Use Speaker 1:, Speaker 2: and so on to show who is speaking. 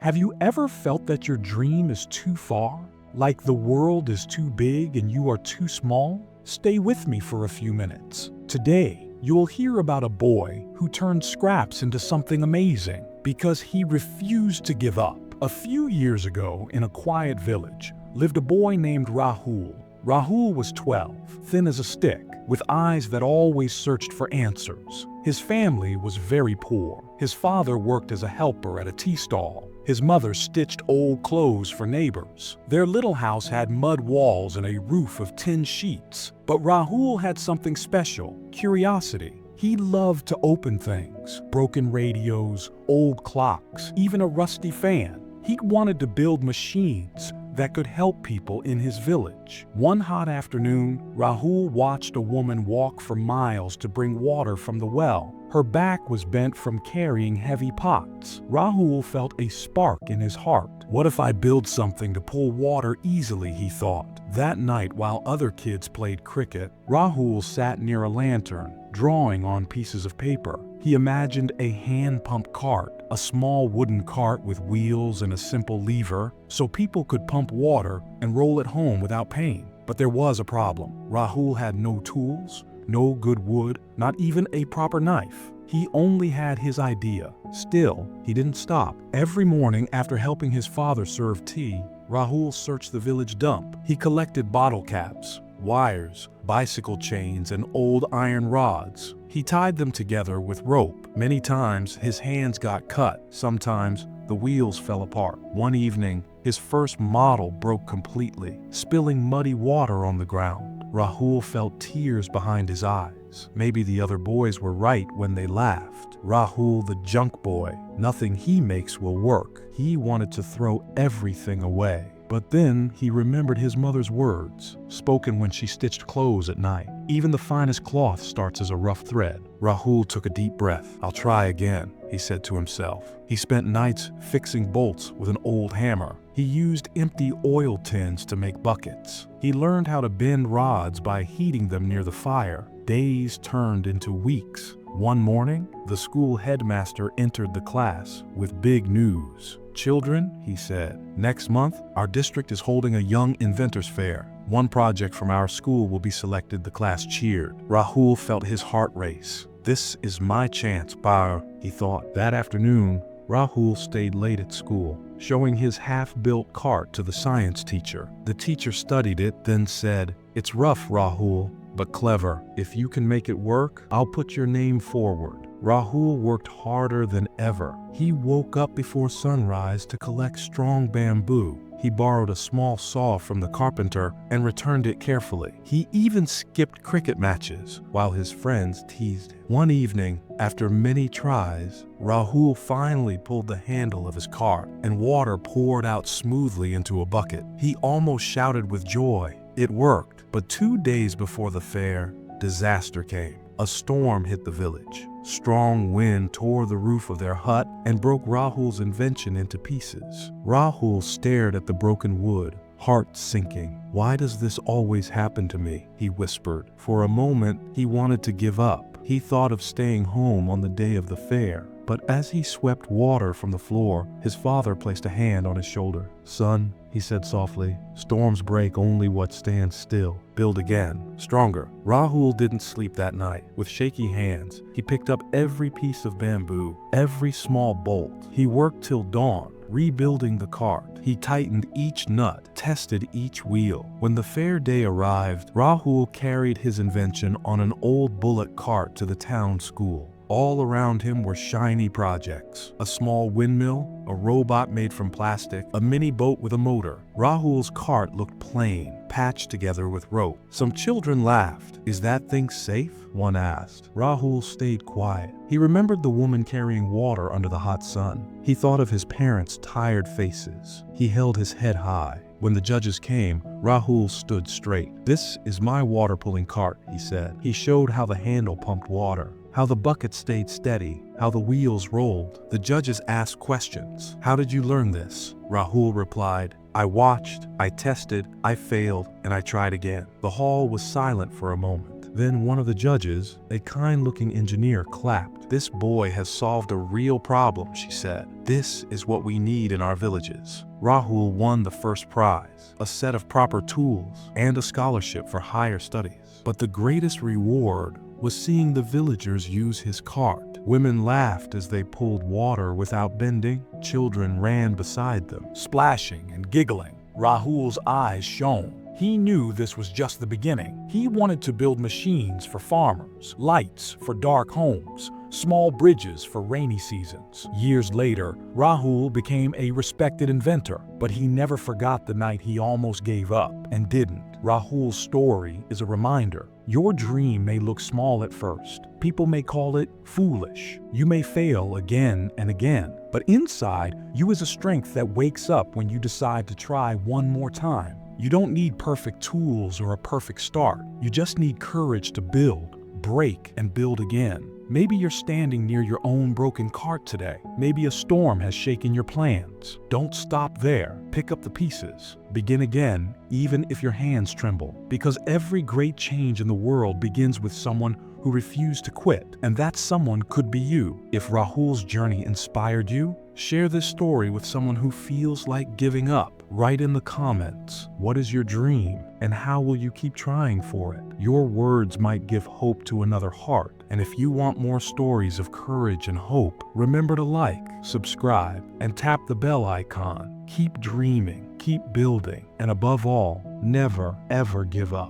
Speaker 1: Have you ever felt that your dream is too far? Like the world is too big and you are too small? Stay with me for a few minutes. Today, you'll hear about a boy who turned scraps into something amazing because he refused to give up. A few years ago, in a quiet village, lived a boy named Rahul. Rahul was 12, thin as a stick, with eyes that always searched for answers. His family was very poor. His father worked as a helper at a tea stall. His mother stitched old clothes for neighbors. Their little house had mud walls and a roof of tin sheets. But Rahul had something special: curiosity. He loved to open things: broken radios, old clocks, even a rusty fan. He wanted to build machines that could help people in his village. One hot afternoon, Rahul watched a woman walk for miles to bring water from the well. Her back was bent from carrying heavy pots. Rahul felt a spark in his heart. What if I build something to pull water easily, he thought. That night, while other kids played cricket, Rahul sat near a lantern, drawing on pieces of paper. He imagined a hand-pump cart, a small wooden cart with wheels and a simple lever, so people could pump water and roll it home without pain. But there was a problem. Rahul had no tools, no good wood, not even a proper knife. He only had his idea. Still, he didn't stop. Every morning after helping his father serve tea, Rahul searched the village dump. He collected bottle caps, wires, bicycle chains, and old iron rods. He tied them together with rope. Many times his hands got cut. Sometimes the wheels fell apart. One evening, his first model broke completely, spilling muddy water on the ground. Rahul felt tears behind his eyes. Maybe the other boys were right when they laughed. Rahul, the junk boy, nothing he makes will work. He wanted to throw everything away. But then he remembered his mother's words, spoken when she stitched clothes at night. Even the finest cloth starts as a rough thread. Rahul took a deep breath. I'll try again, he said to himself. He spent nights fixing bolts with an old hammer. He used empty oil tins to make buckets. He learned how to bend rods by heating them near the fire. Days turned into weeks. One morning, the school headmaster entered the class with big news. Children, he said, next month, our district is holding a Young Inventors Fair. One project from our school will be selected. The class cheered. Rahul felt his heart race. This is my chance, Bar, he thought. That afternoon, Rahul stayed late at school, showing his half-built cart to the science teacher. The teacher studied it, then said, "It's rough, Rahul, but clever. If you can make it work, I'll put your name forward." Rahul worked harder than ever. He woke up before sunrise to collect strong bamboo. He borrowed a small saw from the carpenter and returned it carefully. He even skipped cricket matches while his friends teased him. One evening, after many tries, Rahul finally pulled the handle of his cart and water poured out smoothly into a bucket. He almost shouted with joy. It worked. But 2 days before the fair, disaster came. A storm hit the village. Strong wind tore the roof of their hut and broke Rahul's invention into pieces. Rahul stared at the broken wood, heart sinking. "Why does this always happen to me?" he whispered. For a moment, he wanted to give up. He thought of staying home on the day of the fair. But as he swept water from the floor, his father placed a hand on his shoulder. "Son," he said softly, "storms break only what stands still. Build again, stronger." Rahul didn't sleep that night. With shaky hands, he picked up every piece of bamboo, every small bolt. He worked till dawn, rebuilding the cart. He tightened each nut, tested each wheel. When the fair day arrived, Rahul carried his invention on an old bullock cart to the town school. All around him were shiny projects: a small windmill, a robot made from plastic, a mini boat with a motor. Rahul's cart looked plain, patched together with rope. Some children laughed. "Is that thing safe?" one asked. Rahul stayed quiet. He remembered the woman carrying water under the hot sun. He thought of his parents' tired faces. He held his head high. When the judges came, Rahul stood straight. "This is my water-pulling cart," he said. He showed how the handle pumped water, how the bucket stayed steady, how the wheels rolled. The judges asked questions. "How did you learn this?" Rahul replied, "I watched, I tested, I failed, and I tried again." The hall was silent for a moment. Then one of the judges, a kind-looking engineer, clapped. "This boy has solved a real problem," she said.
Speaker 2: This is what we need in our villages. Rahul won the first prize, a set of proper tools, and a scholarship for higher studies. But the greatest reward was seeing the villagers use his cart. Women laughed as they pulled water without bending. Children ran beside them,
Speaker 1: Splashing and giggling, Rahul's eyes shone. He knew this was just the beginning. He wanted to build machines for farmers, lights for dark homes, small bridges for rainy seasons. Years later, Rahul became a respected inventor, but he never forgot the night he almost gave up and didn't. Rahul's story is a reminder. Your dream may look small at first. People may call it foolish. You may fail again and again, but inside you is a strength that wakes up when you decide to try one more time. You don't need perfect tools or a perfect start. You just need courage to build, break, and build again. Maybe you're standing near your own broken cart today. Maybe a storm has shaken your plans. Don't stop there. Pick up the pieces. Begin again, even if your hands tremble. Because every great change in the world begins with someone who refused to quit. And that someone could be you. If Rahul's journey inspired you, share this story with someone who feels like giving up. Write in the comments, what is your dream and how will you keep trying for it? Your words might give hope to another heart. And if you want more stories of courage and hope, remember to like, subscribe, and tap the bell icon. Keep dreaming, keep building, and above all, never ever give up.